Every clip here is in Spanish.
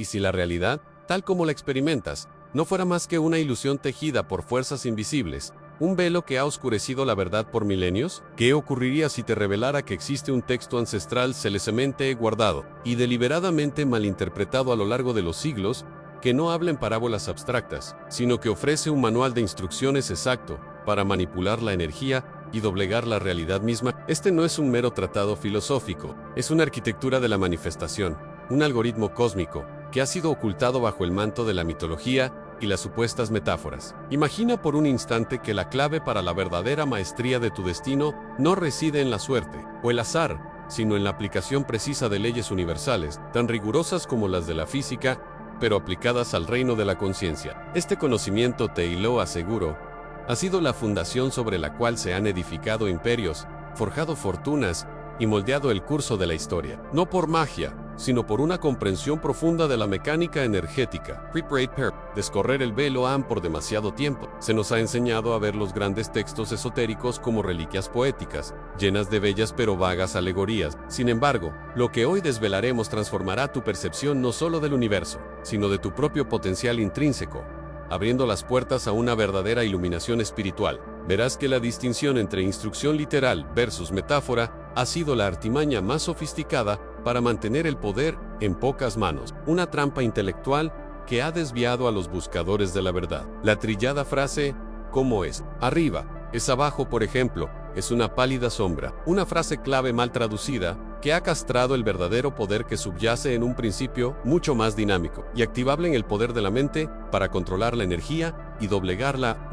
¿Y si la realidad, tal como la experimentas, no fuera más que una ilusión tejida por fuerzas invisibles, un velo que ha oscurecido la verdad por milenios? ¿Qué ocurriría si te revelara que existe un texto ancestral celosamente guardado y deliberadamente malinterpretado a lo largo de los siglos, que no habla en parábolas abstractas, sino que ofrece un manual de instrucciones exacto para manipular la energía y doblegar la realidad misma? Este no es un mero tratado filosófico, es una arquitectura de la manifestación, un algoritmo cósmico que ha sido ocultado bajo el manto de la mitología y las supuestas metáforas. Imagina por un instante que la clave para la verdadera maestría de tu destino no reside en la suerte o el azar, sino en la aplicación precisa de leyes universales, tan rigurosas como las de la física, pero aplicadas al reino de la conciencia. Este conocimiento, te lo aseguro, ha sido la fundación sobre la cual se han edificado imperios, forjado fortunas y moldeado el curso de la historia. No por magia, sino por una comprensión profunda de la mecánica energética. Descorrer el velo han por demasiado tiempo. Se nos ha enseñado a ver los grandes textos esotéricos como reliquias poéticas, llenas de bellas pero vagas alegorías. Sin embargo, lo que hoy desvelaremos transformará tu percepción no solo del universo, sino de tu propio potencial intrínseco, abriendo las puertas a una verdadera iluminación espiritual. Verás que la distinción entre instrucción literal versus metáfora ha sido la artimaña más sofisticada para mantener el poder en pocas manos, una trampa intelectual que ha desviado a los buscadores de la verdad. La trillada frase, ¿cómo es? Arriba, es abajo, por ejemplo, es una pálida sombra, una frase clave mal traducida que ha castrado el verdadero poder que subyace en un principio mucho más dinámico y activable en el poder de la mente para controlar la energía y doblegarla.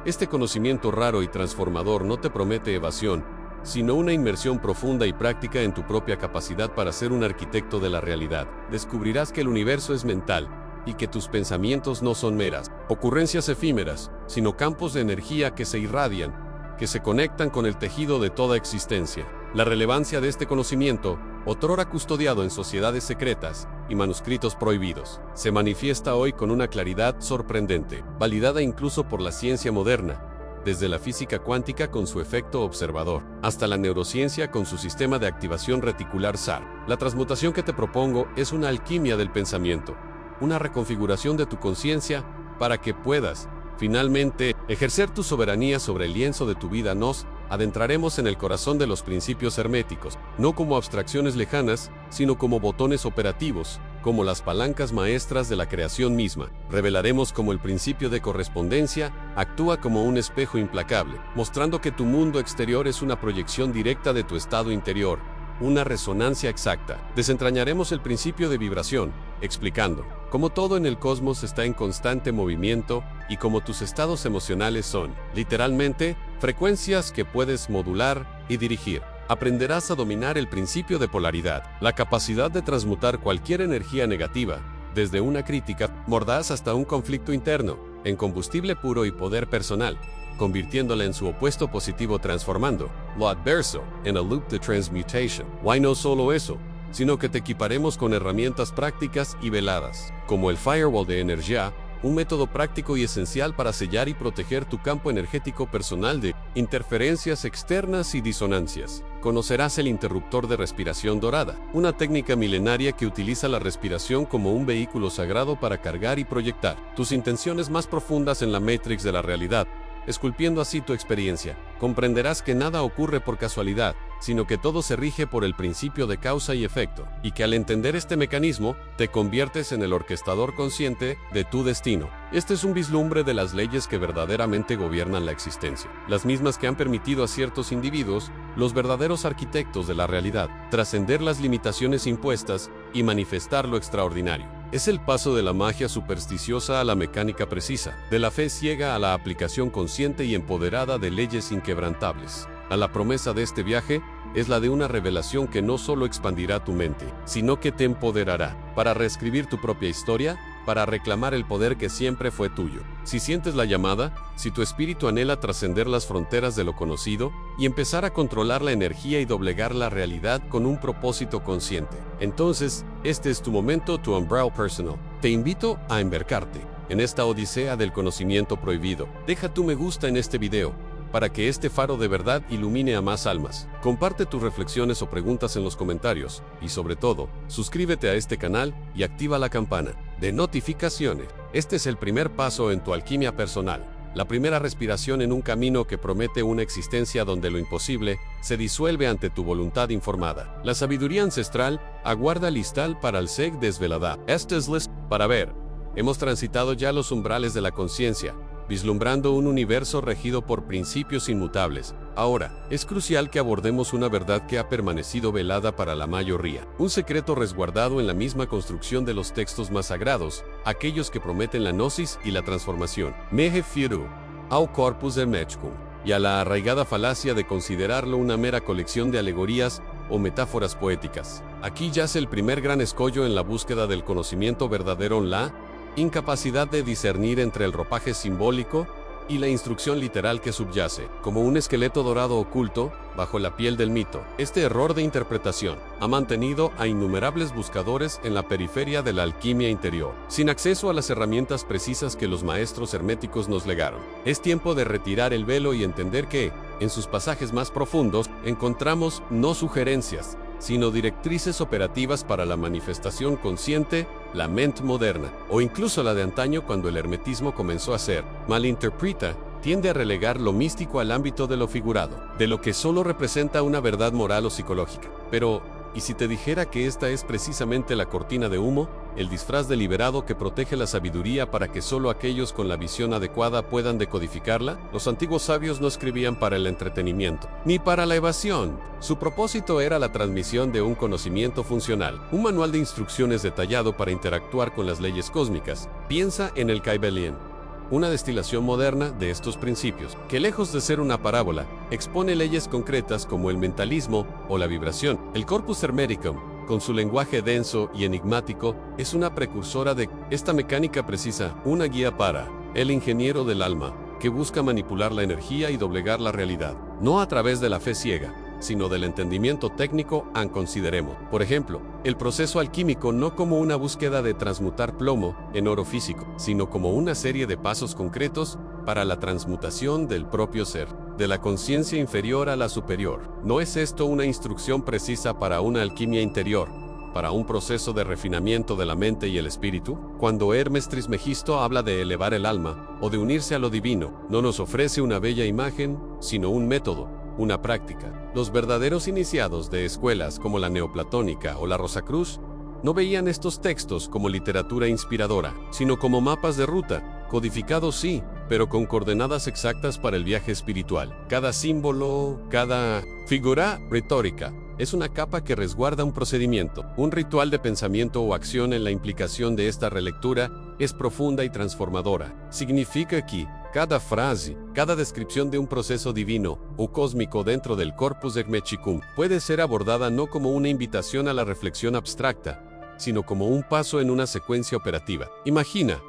Este conocimiento raro y transformador no te promete evasión, sino una inmersión profunda y práctica en tu propia capacidad para ser un arquitecto de la realidad. Descubrirás que el universo es mental y que tus pensamientos no son meras ocurrencias efímeras, sino campos de energía que se irradian, que se conectan con el tejido de toda existencia. La relevancia de este conocimiento, otrora custodiado en sociedades secretas y manuscritos prohibidos, se manifiesta hoy con una claridad sorprendente, validada incluso por la ciencia moderna, desde la física cuántica con su efecto observador, hasta la neurociencia con su sistema de activación reticular SAR. La transmutación que te propongo es una alquimia del pensamiento, una reconfiguración de tu conciencia para que puedas, finalmente, ejercer tu soberanía sobre el lienzo de tu vida. Nos adentraremos en el corazón de los principios herméticos, no como abstracciones lejanas, sino como botones operativos, como las palancas maestras de la creación misma. Revelaremos cómo el principio de correspondencia actúa como un espejo implacable, mostrando que tu mundo exterior es una proyección directa de tu estado interior, una resonancia exacta. Desentrañaremos el principio de vibración, explicando cómo todo en el cosmos está en constante movimiento y cómo tus estados emocionales son, literalmente, frecuencias que puedes modular y dirigir. Aprenderás a dominar el principio de polaridad, la capacidad de transmutar cualquier energía negativa, desde una crítica mordaz hasta un conflicto interno, en combustible puro y poder personal, convirtiéndola en su opuesto positivo, transformando lo adverso en a loop de transmutation. Why no solo eso, sino que te equiparemos con herramientas prácticas y veladas, como el Firewall de energía, un método práctico y esencial para sellar y proteger tu campo energético personal de interferencias externas y disonancias. Conocerás el interruptor de respiración dorada, una técnica milenaria que utiliza la respiración como un vehículo sagrado para cargar y proyectar tus intenciones más profundas en la Matrix de la realidad, esculpiendo así tu experiencia. Comprenderás que nada ocurre por casualidad, sino que todo se rige por el principio de causa y efecto, y que al entender este mecanismo, te conviertes en el orquestador consciente de tu destino. Este es un vislumbre de las leyes que verdaderamente gobiernan la existencia, las mismas que han permitido a ciertos individuos, los verdaderos arquitectos de la realidad, trascender las limitaciones impuestas y manifestar lo extraordinario. Es el paso de la magia supersticiosa a la mecánica precisa, de la fe ciega a la aplicación consciente y empoderada de leyes inquebrantables. A la promesa de este viaje es la de una revelación que no solo expandirá tu mente, sino que te empoderará para reescribir tu propia historia, para reclamar el poder que siempre fue tuyo. Si sientes la llamada, si tu espíritu anhela trascender las fronteras de lo conocido y empezar a controlar la energía y doblegar la realidad con un propósito consciente, entonces, este es tu momento, tu Umbral Personal. Te invito a embarcarte en esta odisea del conocimiento prohibido. Deja tu me gusta en este video, para que este faro de verdad ilumine a más almas. Comparte tus reflexiones o preguntas en los comentarios y sobre todo, suscríbete a este canal y activa la campana de notificaciones. Este es el primer paso en tu alquimia personal. La primera respiración en un camino que promete una existencia donde lo imposible se disuelve ante tu voluntad informada. La sabiduría ancestral aguarda listal para el seg desvelada. Este es list para ver. Hemos transitado ya los umbrales de la conciencia, vislumbrando un universo regido por principios inmutables. Ahora, es crucial que abordemos una verdad que ha permanecido velada para la mayoría, un secreto resguardado en la misma construcción de los textos más sagrados, aquellos que prometen la gnosis y la transformación. Mehe firu, au corpus hermeticum, y a la arraigada falacia de considerarlo una mera colección de alegorías o metáforas poéticas. Aquí yace el primer gran escollo en la búsqueda del conocimiento verdadero en la incapacidad de discernir entre el ropaje simbólico y la instrucción literal que subyace, como un esqueleto dorado oculto bajo la piel del mito. Este error de interpretación ha mantenido a innumerables buscadores en la periferia de la alquimia interior, sin acceso a las herramientas precisas que los maestros herméticos nos legaron. Es tiempo de retirar el velo y entender que, en sus pasajes más profundos, encontramos no sugerencias, sino directrices operativas para la manifestación consciente, la mente moderna, o incluso la de antaño cuando el hermetismo comenzó a ser malinterpreta, tiende a relegar lo místico al ámbito de lo figurado, de lo que solo representa una verdad moral o psicológica. Pero, ¿y si te dijera que esta es precisamente la cortina de humo, el disfraz deliberado que protege la sabiduría para que solo aquellos con la visión adecuada puedan decodificarla? Los antiguos sabios no escribían para el entretenimiento, ni para la evasión. Su propósito era la transmisión de un conocimiento funcional, un manual de instrucciones detallado para interactuar con las leyes cósmicas. Piensa en el Kybalion, una destilación moderna de estos principios, que lejos de ser una parábola, expone leyes concretas como el mentalismo o la vibración. El Corpus Hermeticum, con su lenguaje denso y enigmático, es una precursora de esta mecánica precisa, una guía para el ingeniero del alma, que busca manipular la energía y doblegar la realidad, no a través de la fe ciega, sino del entendimiento técnico consideremos, por ejemplo, el proceso alquímico no como una búsqueda de transmutar plomo en oro físico, sino como una serie de pasos concretos para la transmutación del propio ser, de la conciencia inferior a la superior. ¿No es esto una instrucción precisa para una alquimia interior, para un proceso de refinamiento de la mente y el espíritu? Cuando Hermes Trismegisto habla de elevar el alma o de unirse a lo divino, no nos ofrece una bella imagen, sino un método, una práctica. Los verdaderos iniciados de escuelas como la neoplatónica o la Rosacruz no veían estos textos como literatura inspiradora, sino como mapas de ruta, codificados sí, pero con coordenadas exactas para el viaje espiritual. Cada símbolo, cada figura retórica, es una capa que resguarda un procedimiento, un ritual de pensamiento o acción. En la implicación de esta relectura es profunda y transformadora. Significa que cada frase, cada descripción de un proceso divino o cósmico dentro del Corpus Hermeticum puede ser abordada no como una invitación a la reflexión abstracta, sino como un paso en una secuencia operativa. Imagina,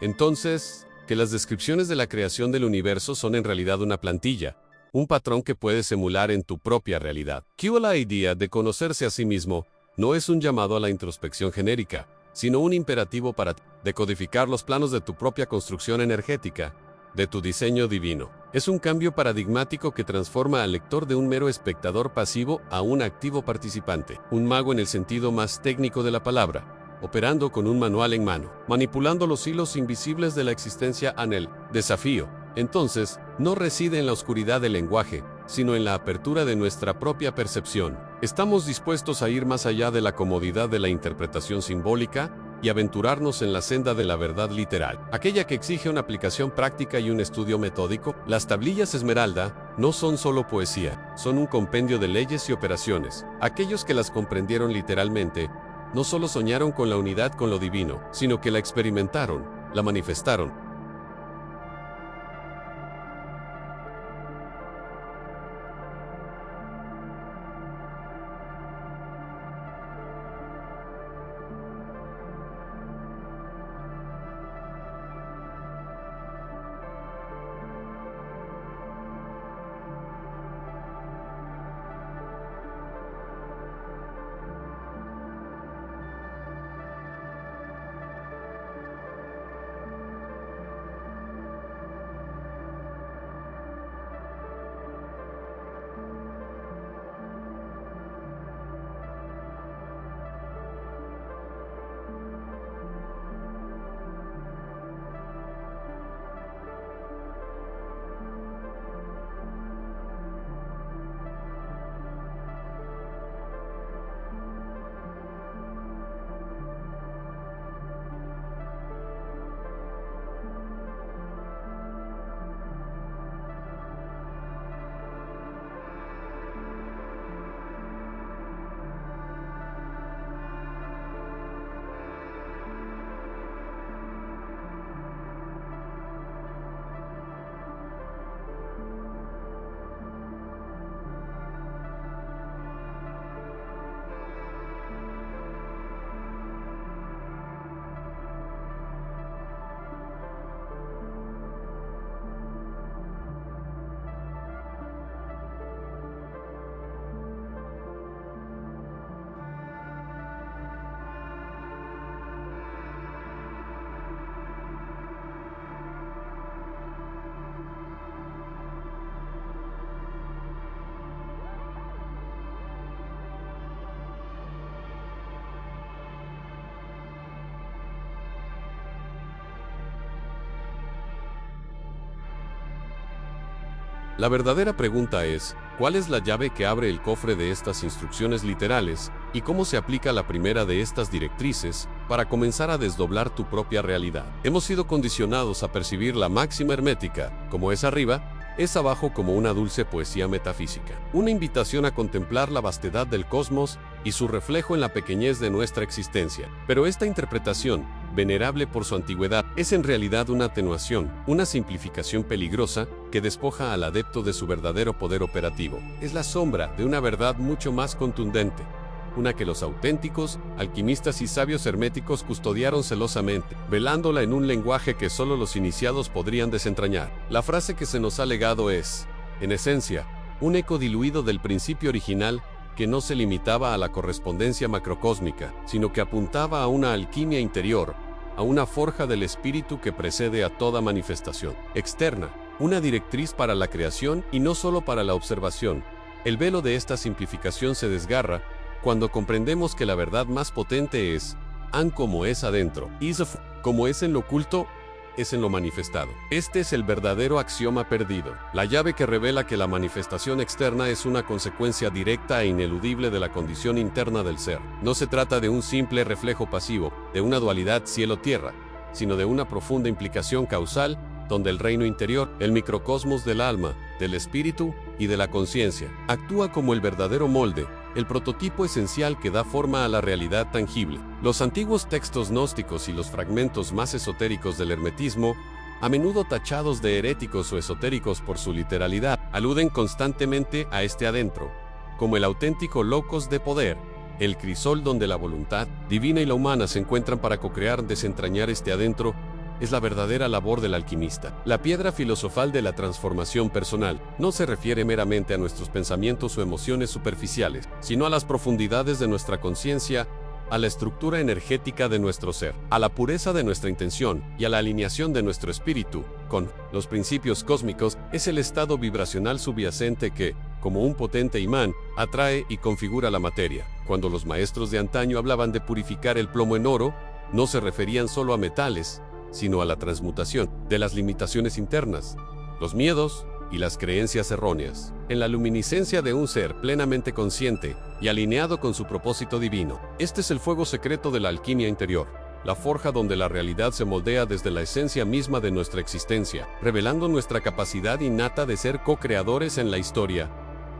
entonces, que las descripciones de la creación del universo son en realidad una plantilla, un patrón que puedes emular en tu propia realidad. Que la idea de conocerse a sí mismo no es un llamado a la introspección genérica, sino un imperativo para decodificar los planos de tu propia construcción energética, de tu diseño divino. Es un cambio paradigmático que transforma al lector de un mero espectador pasivo a un activo participante, un mago en el sentido más técnico de la palabra, operando con un manual en mano, manipulando los hilos invisibles de la existencia. El desafío, entonces, no reside en la oscuridad del lenguaje, sino en la apertura de nuestra propia percepción. ¿Estamos dispuestos a ir más allá de la comodidad de la interpretación simbólica y aventurarnos en la senda de la verdad literal, aquella que exige una aplicación práctica y un estudio metódico? Las tablillas Esmeralda no son solo poesía, son un compendio de leyes y operaciones. Aquellos que las comprendieron literalmente no solo soñaron con la unidad con lo divino, sino que la experimentaron, la manifestaron. La verdadera pregunta es, ¿cuál es la llave que abre el cofre de estas instrucciones literales y cómo se aplica la primera de estas directrices para comenzar a desdoblar tu propia realidad? Hemos sido condicionados a percibir la máxima hermética, como es arriba, es abajo, como una dulce poesía metafísica, una invitación a contemplar la vastedad del cosmos y su reflejo en la pequeñez de nuestra existencia. Pero esta interpretación, venerable por su antigüedad, es en realidad una atenuación, una simplificación peligrosa que despoja al adepto de su verdadero poder operativo. Es la sombra de una verdad mucho más contundente, una que los auténticos, alquimistas y sabios herméticos custodiaron celosamente, velándola en un lenguaje que solo los iniciados podrían desentrañar. La frase que se nos ha legado es, en esencia, un eco diluido del principio original que no se limitaba a la correspondencia macrocósmica, sino que apuntaba a una alquimia interior, a una forja del espíritu que precede a toda manifestación externa, una directriz para la creación y no solo para la observación. El velo de esta simplificación se desgarra cuando comprendemos que la verdad más potente es, an como es adentro, como es en lo oculto, es en lo manifestado. Este es el verdadero axioma perdido, la llave que revela que la manifestación externa es una consecuencia directa e ineludible de la condición interna del ser. No se trata de un simple reflejo pasivo, de una dualidad cielo-tierra, sino de una profunda implicación causal, donde el reino interior, el microcosmos del alma, del espíritu y de la conciencia, actúa como el verdadero molde, el prototipo esencial que da forma a la realidad tangible. Los antiguos textos gnósticos y los fragmentos más esotéricos del hermetismo, a menudo tachados de heréticos o esotéricos por su literalidad, aluden constantemente a este adentro, como el auténtico locus de poder, el crisol donde la voluntad divina y la humana se encuentran para co-crear, desentrañar este adentro. Es la verdadera labor del alquimista. La piedra filosofal de la transformación personal no se refiere meramente a nuestros pensamientos o emociones superficiales, sino a las profundidades de nuestra conciencia, a la estructura energética de nuestro ser, a la pureza de nuestra intención y a la alineación de nuestro espíritu con los principios cósmicos. Es el estado vibracional subyacente que, como un potente imán, atrae y configura la materia. Cuando los maestros de antaño hablaban de purificar el plomo en oro, no se referían solo a metales, sino a la transmutación de las limitaciones internas, los miedos y las creencias erróneas, en la luminiscencia de un ser plenamente consciente y alineado con su propósito divino. Este es el fuego secreto de la alquimia interior, la forja donde la realidad se moldea desde la esencia misma de nuestra existencia, revelando nuestra capacidad innata de ser co-creadores en la historia.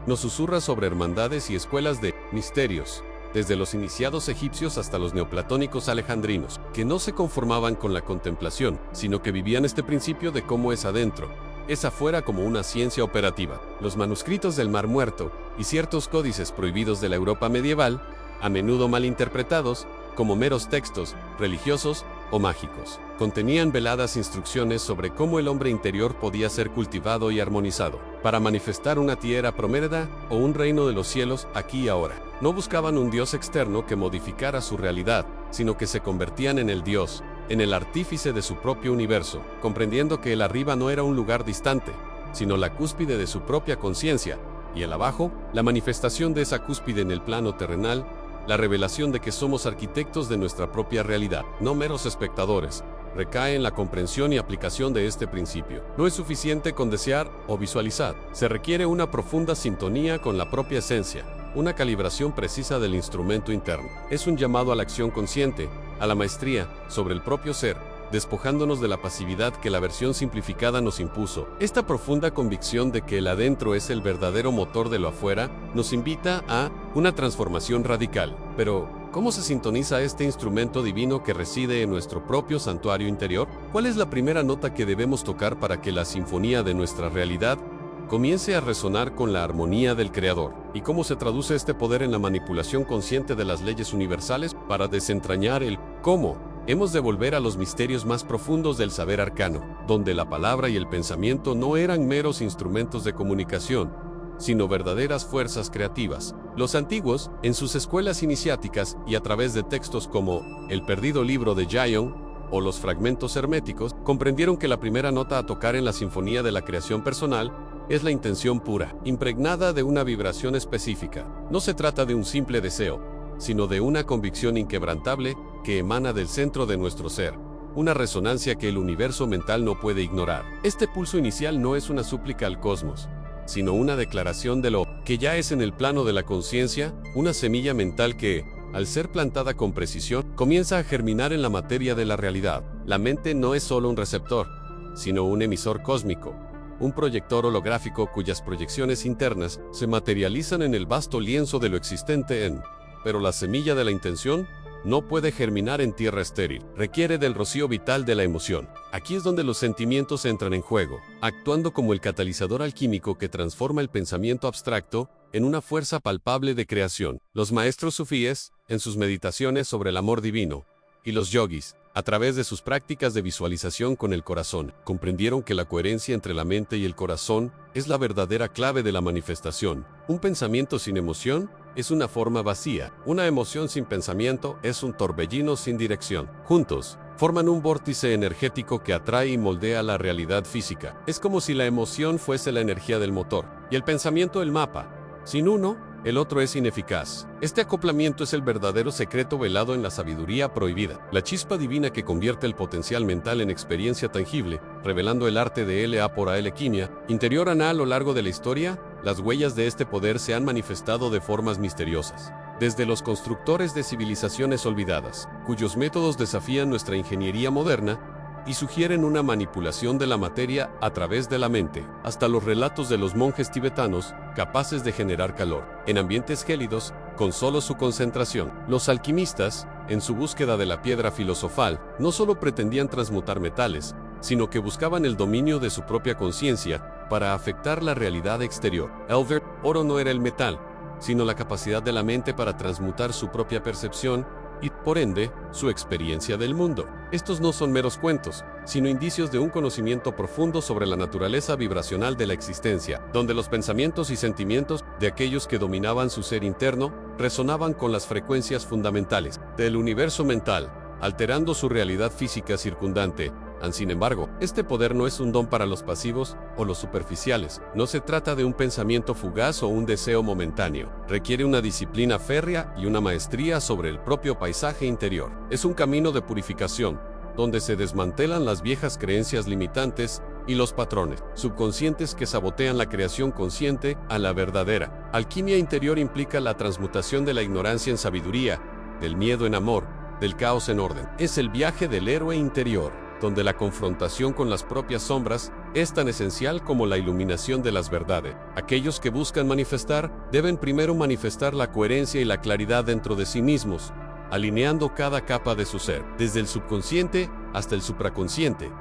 Nos susurra sobre hermandades y escuelas de misterios, desde los iniciados egipcios hasta los neoplatónicos alejandrinos, que no se conformaban con la contemplación, sino que vivían este principio de cómo es adentro, es afuera, como una ciencia operativa. Los manuscritos del Mar Muerto y ciertos códices prohibidos de la Europa medieval, a menudo malinterpretados como meros textos religiosos o mágicos, contenían veladas instrucciones sobre cómo el hombre interior podía ser cultivado y armonizado, para manifestar una tierra proméneda o un reino de los cielos aquí y ahora. No buscaban un Dios externo que modificara su realidad, sino que se convertían en el Dios, en el artífice de su propio universo, comprendiendo que el arriba no era un lugar distante, sino la cúspide de su propia conciencia, y el abajo, la manifestación de esa cúspide en el plano terrenal, la revelación de que somos arquitectos de nuestra propia realidad, no meros espectadores. Recae en la comprensión y aplicación de este principio. No es suficiente con desear o visualizar, se requiere una profunda sintonía con la propia esencia, una calibración precisa del instrumento interno. Es un llamado a la acción consciente, a la maestría sobre el propio ser, despojándonos de la pasividad que la versión simplificada nos impuso. Esta profunda convicción de que el adentro es el verdadero motor de lo afuera nos invita a una transformación radical. Pero, ¿cómo se sintoniza este instrumento divino que reside en nuestro propio santuario interior? ¿Cuál es la primera nota que debemos tocar para que la sinfonía de nuestra realidad comience a resonar con la armonía del Creador? ¿Y cómo se traduce este poder en la manipulación consciente de las leyes universales? Para desentrañar el cómo, hemos de volver a los misterios más profundos del saber arcano, donde la palabra y el pensamiento no eran meros instrumentos de comunicación, sino verdaderas fuerzas creativas. Los antiguos, en sus escuelas iniciáticas y a través de textos como El perdido libro de Gion o los fragmentos herméticos, comprendieron que la primera nota a tocar en la sinfonía de la creación personal es la intención pura, impregnada de una vibración específica. No se trata de un simple deseo, sino de una convicción inquebrantable que emana del centro de nuestro ser, una resonancia que el universo mental no puede ignorar. Este pulso inicial no es una súplica al cosmos, sino una declaración de lo que ya es en el plano de la conciencia, una semilla mental que, al ser plantada con precisión, comienza a germinar en la materia de la realidad. La mente no es solo un receptor, sino un emisor cósmico, un proyector holográfico cuyas proyecciones internas se materializan en el vasto lienzo de lo existente en. Pero la semilla de la intención no puede germinar en tierra estéril, requiere del rocío vital de la emoción. Aquí es donde los sentimientos entran en juego, actuando como el catalizador alquímico que transforma el pensamiento abstracto en una fuerza palpable de creación. Los maestros sufíes, en sus meditaciones sobre el amor divino, y los yogis, a través de sus prácticas de visualización con el corazón, comprendieron que la coherencia entre la mente y el corazón es la verdadera clave de la manifestación. Un pensamiento sin emoción es una forma vacía. Una emoción sin pensamiento es un torbellino sin dirección. Juntos, forman un vórtice energético que atrae y moldea la realidad física. Es como si la emoción fuese la energía del motor y el pensamiento el mapa. Sin uno, el otro es ineficaz. Este acoplamiento es el verdadero secreto velado en la sabiduría prohibida, la chispa divina que convierte el potencial mental en experiencia tangible, revelando el arte de L.A. por alquimia. Interior a lo largo de la historia, las huellas de este poder se han manifestado de formas misteriosas. Desde los constructores de civilizaciones olvidadas, cuyos métodos desafían nuestra ingeniería moderna, y sugieren una manipulación de la materia a través de la mente, hasta los relatos de los monjes tibetanos, capaces de generar calor en ambientes gélidos con solo su concentración. Los alquimistas, en su búsqueda de la piedra filosofal, no solo pretendían transmutar metales, sino que buscaban el dominio de su propia conciencia para afectar la realidad exterior. El oro no era el metal, sino la capacidad de la mente para transmutar su propia percepción y, por ende, su experiencia del mundo. Estos no son meros cuentos, sino indicios de un conocimiento profundo sobre la naturaleza vibracional de la existencia, donde los pensamientos y sentimientos de aquellos que dominaban su ser interno resonaban con las frecuencias fundamentales del universo mental, alterando su realidad física circundante. Sin embargo, este poder no es un don para los pasivos o los superficiales. No se trata de un pensamiento fugaz o un deseo momentáneo. Requiere una disciplina férrea y una maestría sobre el propio paisaje interior. Es un camino de purificación, donde se desmantelan las viejas creencias limitantes y los patrones subconscientes que sabotean la creación consciente a la verdadera. Alquimia interior implica la transmutación de la ignorancia en sabiduría, del miedo en amor, del caos en orden. Es el viaje del héroe interior, donde la confrontación con las propias sombras es tan esencial como la iluminación de las verdades. Aquellos que buscan manifestar deben primero manifestar la coherencia y la claridad dentro de sí mismos, alineando cada capa de su ser, desde el subconsciente hasta el supraconsciente,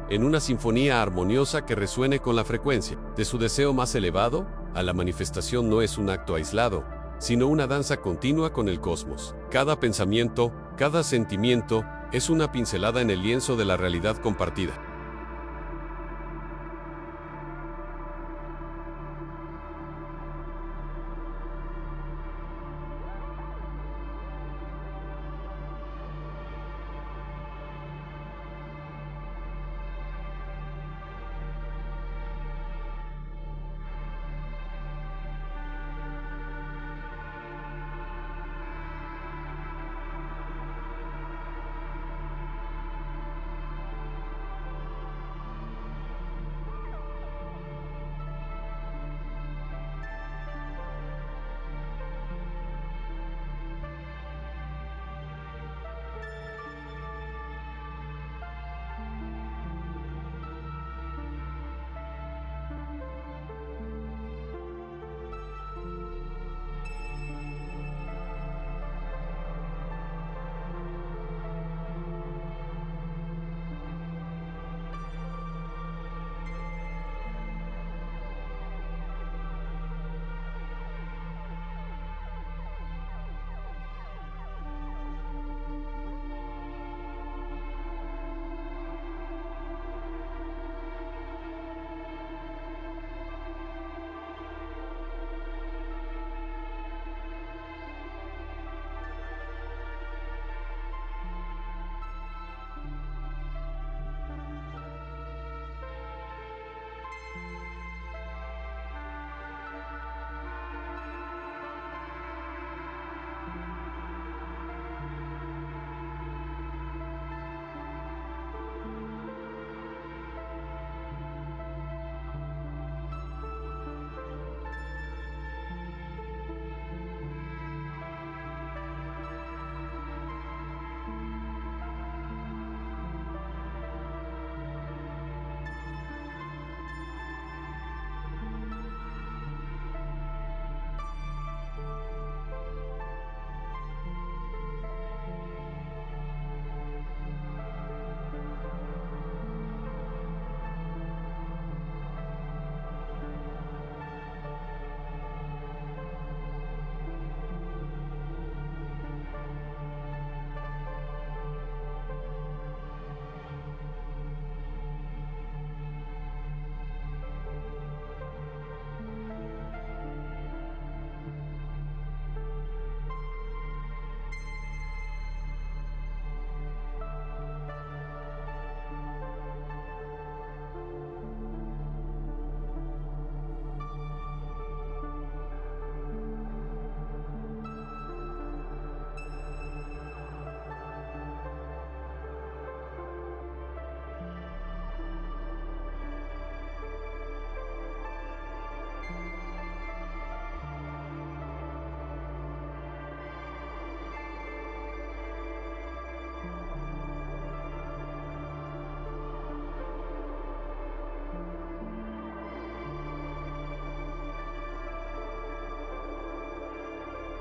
en una sinfonía armoniosa que resuene con la frecuencia de su deseo más elevado. A la manifestación no es un acto aislado, sino una danza continua con el cosmos. Cada pensamiento, cada sentimiento, es una pincelada en el lienzo de la realidad compartida.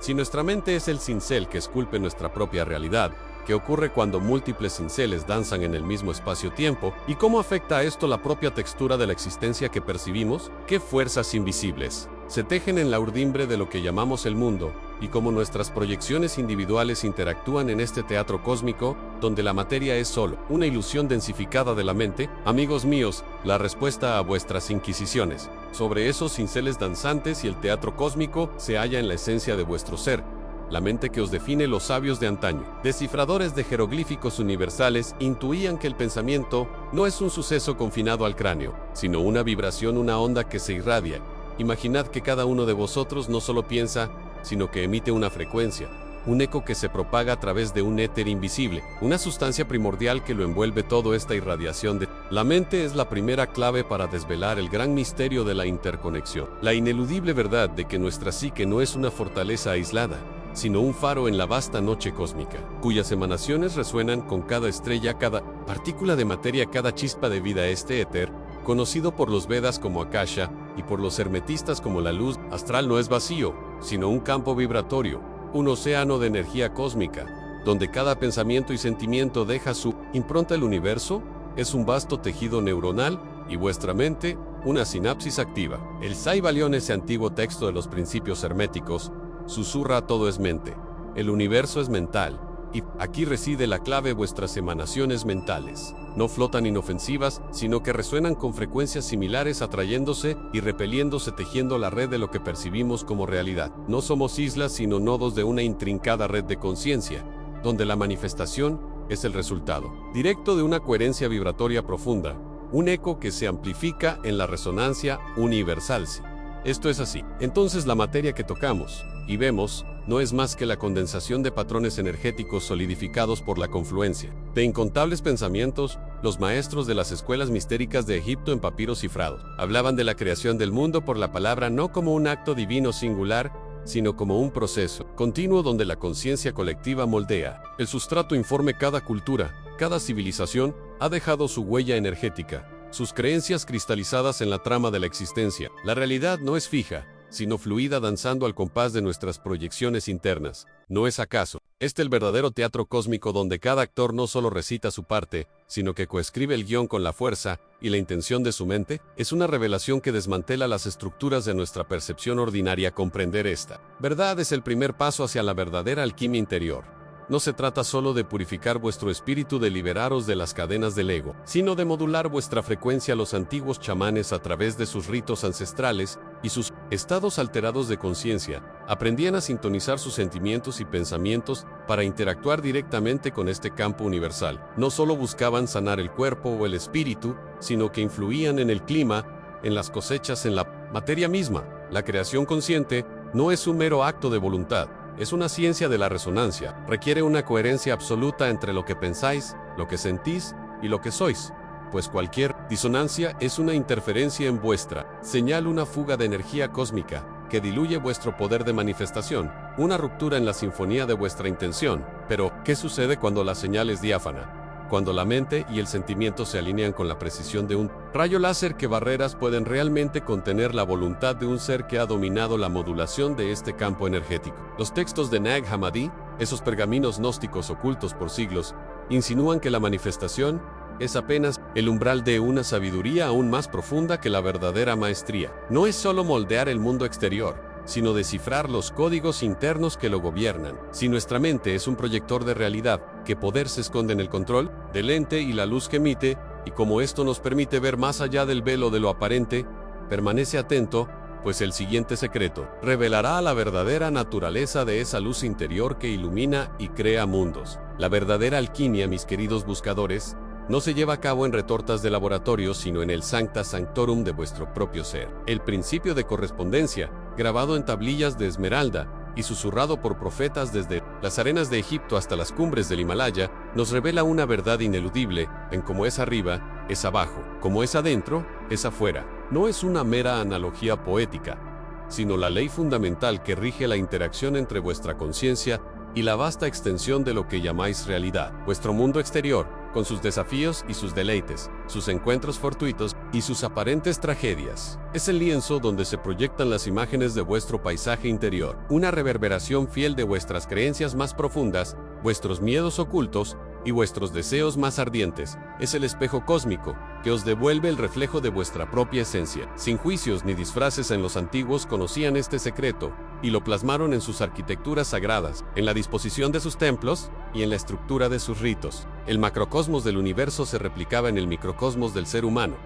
Si nuestra mente es el cincel que esculpe nuestra propia realidad, ¿qué ocurre cuando múltiples cinceles danzan en el mismo espacio-tiempo? ¿Y cómo afecta a esto la propia textura de la existencia que percibimos? ¿Qué fuerzas invisibles se tejen en la urdimbre de lo que llamamos el mundo? Y cómo nuestras proyecciones individuales interactúan en este teatro cósmico, donde la materia es solo una ilusión densificada de la mente. Amigos míos, la respuesta a vuestras inquisiciones sobre esos cinceles danzantes y el teatro cósmico se halla en la esencia de vuestro ser, la mente que os define. Los sabios de antaño, descifradores de jeroglíficos universales, intuían que el pensamiento no es un suceso confinado al cráneo, sino una vibración, una onda que se irradia. Imaginad que cada uno de vosotros no solo piensa, sino que emite una frecuencia, un eco que se propaga a través de un éter invisible, una sustancia primordial que lo envuelve todo. Esta irradiación de la mente es la primera clave para desvelar el gran misterio de la interconexión, la ineludible verdad de que nuestra psique no es una fortaleza aislada, sino un faro en la vasta noche cósmica, cuyas emanaciones resuenan con cada estrella, cada partícula de materia, cada chispa de vida. Este éter, conocido por los Vedas como Akasha y por los hermetistas como la luz astral, no es vacío, sino un campo vibratorio, un océano de energía cósmica, donde cada pensamiento y sentimiento deja su impronta. El universo es un vasto tejido neuronal y vuestra mente, una sinapsis activa. El Saibalión, ese antiguo texto de los principios herméticos, susurra: todo es mente, el universo es mental, y aquí reside la clave. Vuestras emanaciones mentales no flotan inofensivas, sino que resuenan con frecuencias similares, atrayéndose y repeliéndose, tejiendo la red de lo que percibimos como realidad. No somos islas, sino nodos de una intrincada red de conciencia, donde la manifestación es el resultado directo de una coherencia vibratoria profunda, un eco que se amplifica en la resonancia universal. Sí, esto es así. Entonces la materia que tocamos y vemos no es más que la condensación de patrones energéticos solidificados por la confluencia de incontables pensamientos. Los maestros de las escuelas mistéricas de Egipto en papiros cifrados hablaban de la creación del mundo por la palabra no como un acto divino singular, sino como un proceso continuo donde la conciencia colectiva moldea el sustrato informe. Cada cultura, cada civilización ha dejado su huella energética, sus creencias cristalizadas en la trama de la existencia. La realidad no es fija, sino fluida, danzando al compás de nuestras proyecciones internas. ¿No es acaso este el verdadero teatro cósmico, donde cada actor no solo recita su parte, sino que coescribe el guión con la fuerza y la intención de su mente? Es una revelación que desmantela las estructuras de nuestra percepción ordinaria. Comprender esta verdad es el primer paso hacia la verdadera alquimia interior. No se trata solo de purificar vuestro espíritu, de liberaros de las cadenas del ego, sino de modular vuestra frecuencia. Los antiguos chamanes, a través de sus ritos ancestrales y sus estados alterados de conciencia, aprendían a sintonizar sus sentimientos y pensamientos para interactuar directamente con este campo universal. No solo buscaban sanar el cuerpo o el espíritu, sino que influían en el clima, en las cosechas, en la materia misma. La creación consciente no es un mero acto de voluntad. Es una ciencia de la resonancia. Requiere una coherencia absoluta entre lo que pensáis, lo que sentís y lo que sois, pues cualquier disonancia es una interferencia en vuestra señal, una fuga de energía cósmica que diluye vuestro poder de manifestación, una ruptura en la sinfonía de vuestra intención. Pero, ¿qué sucede cuando la señal es diáfana? Cuando la mente y el sentimiento se alinean con la precisión de un rayo láser. ¿Qué barreras pueden realmente contener la voluntad de un ser que ha dominado la modulación de este campo energético? Los textos de Nag Hammadi, esos pergaminos gnósticos ocultos por siglos, insinúan que la manifestación es apenas el umbral de una sabiduría aún más profunda que la verdadera maestría. No es solo moldear el mundo exterior, sino descifrar los códigos internos que lo gobiernan. Si nuestra mente es un proyector de realidad, ¿qué poder se esconde en el control del ente y la luz que emite? Y como esto nos permite ver más allá del velo de lo aparente, permanece atento, pues el siguiente secreto revelará la verdadera naturaleza de esa luz interior que ilumina y crea mundos. La verdadera alquimia, mis queridos buscadores, no se lleva a cabo en retortas de laboratorio, sino en el sancta sanctorum de vuestro propio ser. El principio de correspondencia, grabado en tablillas de esmeralda y susurrado por profetas desde las arenas de Egipto hasta las cumbres del Himalaya, nos revela una verdad ineludible: en como es arriba, es abajo, como es adentro, es afuera. No es una mera analogía poética, sino la ley fundamental que rige la interacción entre vuestra conciencia y la vasta extensión de lo que llamáis realidad. Vuestro mundo exterior, con sus desafíos y sus deleites, sus encuentros fortuitos y sus aparentes tragedias. Es el lienzo donde se proyectan las imágenes de vuestro paisaje interior, una reverberación fiel de vuestras creencias más profundas, vuestros miedos ocultos y vuestros deseos más ardientes. Es el espejo cósmico que os devuelve el reflejo de vuestra propia esencia. Sin juicios ni disfraces, en los antiguos conocían este secreto y lo plasmaron en sus arquitecturas sagradas, en la disposición de sus templos y en la estructura de sus ritos. El macrocosmos del universo se replicaba en el microcosmos del ser humano,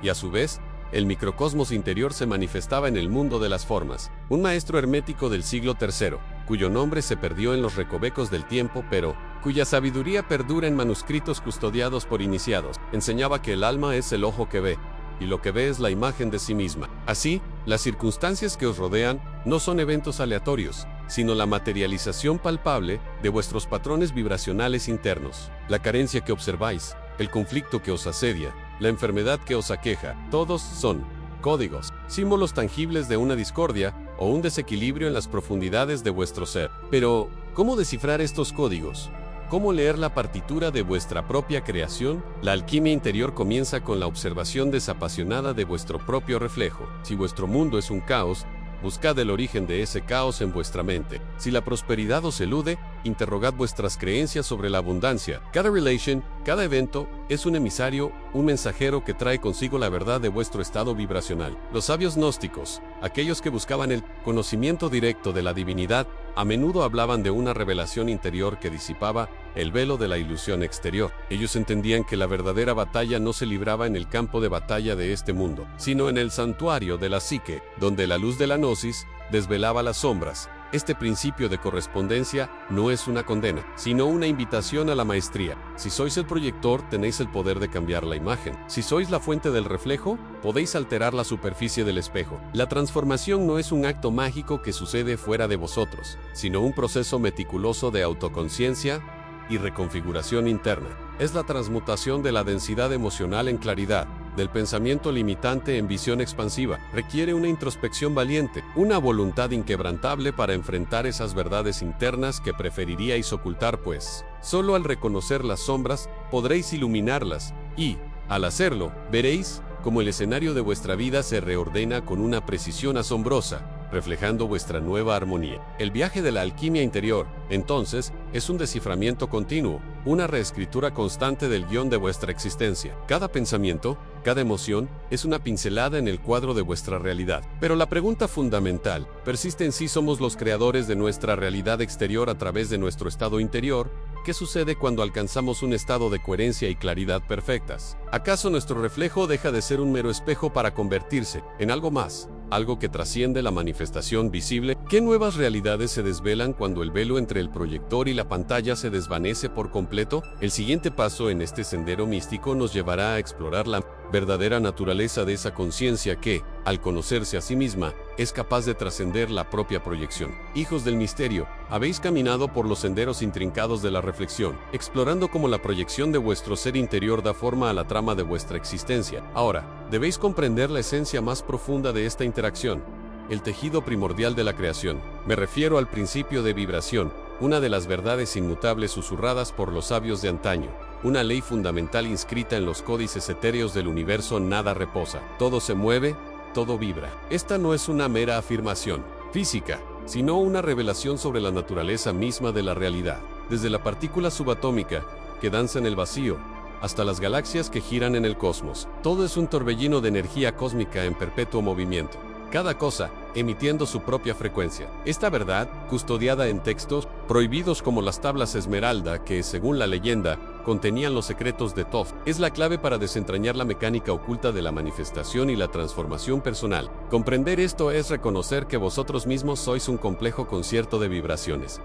y a su vez, el microcosmos interior se manifestaba en el mundo de las formas. Un maestro hermético del siglo III, cuyo nombre se perdió en los recovecos del tiempo, pero cuya sabiduría perdura en manuscritos custodiados por iniciados, enseñaba que el alma es el ojo que ve, y lo que ve es la imagen de sí misma. Así, las circunstancias que os rodean no son eventos aleatorios, sino la materialización palpable de vuestros patrones vibracionales internos. La carencia que observáis, el conflicto que os asedia, la enfermedad que os aqueja, todos son códigos, símbolos tangibles de una discordia o un desequilibrio en las profundidades de vuestro ser. Pero, ¿cómo descifrar estos códigos? ¿Cómo leer la partitura de vuestra propia creación? La alquimia interior comienza con la observación desapasionada de vuestro propio reflejo. Si vuestro mundo es un caos, buscad el origen de ese caos en vuestra mente. Si la prosperidad os elude, interrogad vuestras creencias sobre la abundancia. Cada relation, cada evento, es un emisario, un mensajero que trae consigo la verdad de vuestro estado vibracional. Los sabios gnósticos, aquellos que buscaban el conocimiento directo de la divinidad, a menudo hablaban de una revelación interior que disipaba el velo de la ilusión exterior. Ellos entendían que la verdadera batalla no se libraba en el campo de batalla de este mundo, sino en el santuario de la psique, donde la luz de la gnosis desvelaba las sombras. Este principio de correspondencia no es una condena, sino una invitación a la maestría. Si sois el proyector, tenéis el poder de cambiar la imagen. Si sois la fuente del reflejo, podéis alterar la superficie del espejo. La transformación no es un acto mágico que sucede fuera de vosotros, sino un proceso meticuloso de autoconciencia y reconfiguración interna. Es la transmutación de la densidad emocional en claridad, del pensamiento limitante en visión expansiva. Requiere una introspección valiente, una voluntad inquebrantable para enfrentar esas verdades internas que preferiríais ocultar, pues solo al reconocer las sombras podréis iluminarlas y, al hacerlo, veréis cómo el escenario de vuestra vida se reordena con una precisión asombrosa, reflejando vuestra nueva armonía. El viaje de la alquimia interior, entonces, es un desciframiento continuo, una reescritura constante del guión de vuestra existencia. Cada pensamiento, cada emoción, es una pincelada en el cuadro de vuestra realidad. Pero la pregunta fundamental persiste en si somos los creadores de nuestra realidad exterior a través de nuestro estado interior. ¿Qué sucede cuando alcanzamos un estado de coherencia y claridad perfectas? ¿Acaso nuestro reflejo deja de ser un mero espejo para convertirse en algo más? Algo que trasciende la manifestación visible. ¿Qué nuevas realidades se desvelan cuando el velo entre el proyector y la pantalla se desvanece por completo? El siguiente paso en este sendero místico nos llevará a explorar la verdadera naturaleza de esa conciencia que, al conocerse a sí misma, es capaz de trascender la propia proyección. Hijos del misterio, habéis caminado por los senderos intrincados de la reflexión, explorando cómo la proyección de vuestro ser interior da forma a la trama de vuestra existencia. Ahora, debéis comprender la esencia más profunda de esta interacción, el tejido primordial de la creación. Me refiero al principio de vibración, una de las verdades inmutables susurradas por los sabios de antaño. Una ley fundamental inscrita en los códices etéreos del universo: nada reposa, todo se mueve, todo vibra. Esta no es una mera afirmación física, sino una revelación sobre la naturaleza misma de la realidad. Desde la partícula subatómica, que danza en el vacío, hasta las galaxias que giran en el cosmos, todo es un torbellino de energía cósmica en perpetuo movimiento. Cada cosa emitiendo su propia frecuencia. Esta verdad, custodiada en textos prohibidos como las tablas esmeralda que, según la leyenda, contenían los secretos de Thoth, es la clave para desentrañar la mecánica oculta de la manifestación y la transformación personal. Comprender esto es reconocer que vosotros mismos sois un complejo concierto de vibraciones.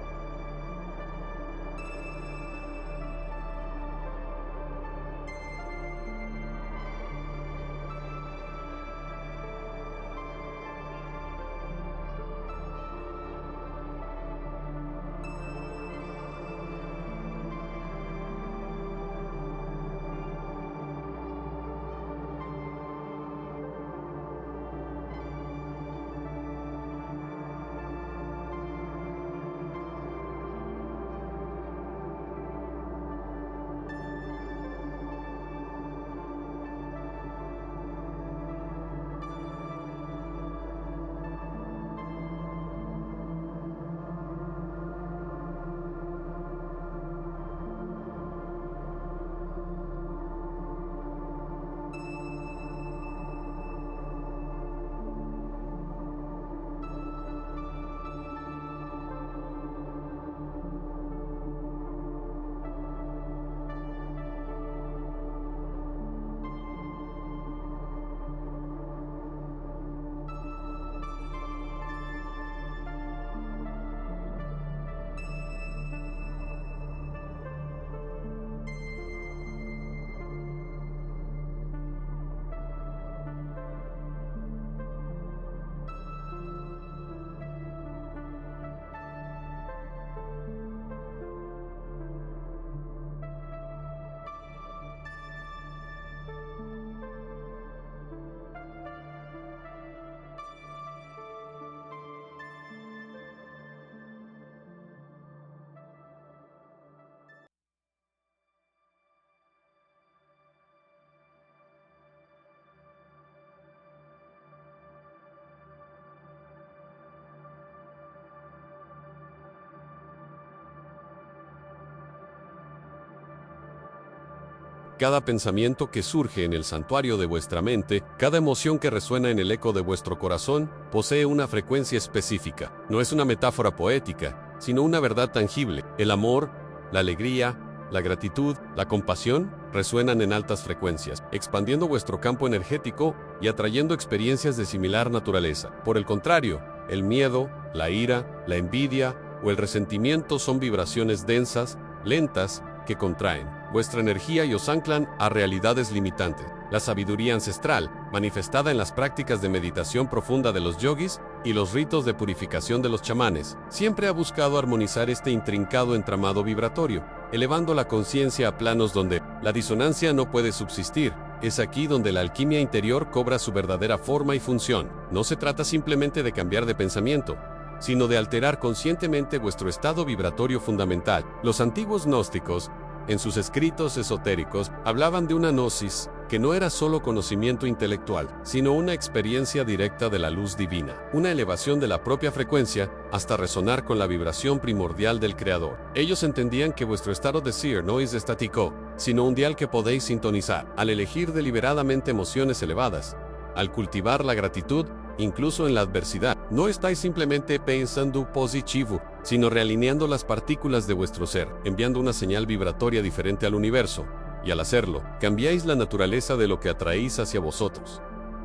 Cada pensamiento que surge en el santuario de vuestra mente, cada emoción que resuena en el eco de vuestro corazón, posee una frecuencia específica. No es una metáfora poética, sino una verdad tangible. El amor, la alegría, la gratitud, la compasión resuenan en altas frecuencias, expandiendo vuestro campo energético y atrayendo experiencias de similar naturaleza. Por el contrario, el miedo, la ira, la envidia o el resentimiento son vibraciones densas, lentas, que contraen vuestra energía y os anclan a realidades limitantes. La sabiduría ancestral, manifestada en las prácticas de meditación profunda de los yogis y los ritos de purificación de los chamanes, siempre ha buscado armonizar este intrincado entramado vibratorio, elevando la conciencia a planos donde la disonancia no puede subsistir. Es aquí donde la alquimia interior cobra su verdadera forma y función. No se trata simplemente de cambiar de pensamiento, sino de alterar conscientemente vuestro estado vibratorio fundamental. Los antiguos gnósticos, en sus escritos esotéricos, hablaban de una gnosis, que no era solo conocimiento intelectual, sino una experiencia directa de la luz divina, una elevación de la propia frecuencia hasta resonar con la vibración primordial del Creador. Ellos entendían que vuestro estado de ser no es estático, sino un dial que podéis sintonizar. Al elegir deliberadamente emociones elevadas, al cultivar la gratitud, incluso en la adversidad, no estáis simplemente pensando positivo, sino realineando las partículas de vuestro ser, enviando una señal vibratoria diferente al universo, y al hacerlo, cambiáis la naturaleza de lo que atraéis hacia vosotros.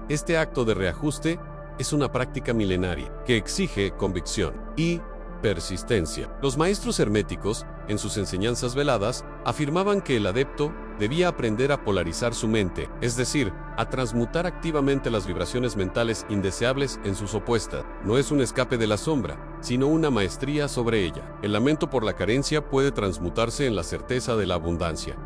Este acto de reajuste es una práctica milenaria que exige convicción y persistencia. Los maestros herméticos, en sus enseñanzas veladas, afirmaban que el adepto debía aprender a polarizar su mente, es decir, a transmutar activamente las vibraciones mentales indeseables en sus opuestas. No es un escape de la sombra, sino una maestría sobre ella. El lamento por la carencia puede transmutarse en la certeza de la abundancia,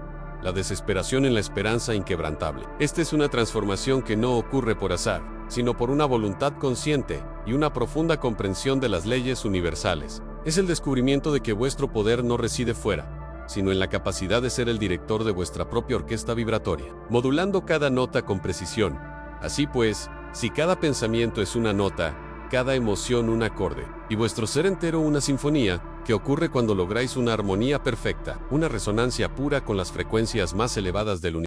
la desesperación en la esperanza inquebrantable. Esta es una transformación que no ocurre por azar, sino por una voluntad consciente y una profunda comprensión de las leyes universales. Es el descubrimiento de que vuestro poder no reside fuera, sino en la capacidad de ser el director de vuestra propia orquesta vibratoria, modulando cada nota con precisión. Así pues, si cada pensamiento es una nota, cada emoción un acorde, y vuestro ser entero una sinfonía, que ocurre cuando lográis una armonía perfecta, una resonancia pura con las frecuencias más elevadas del universo.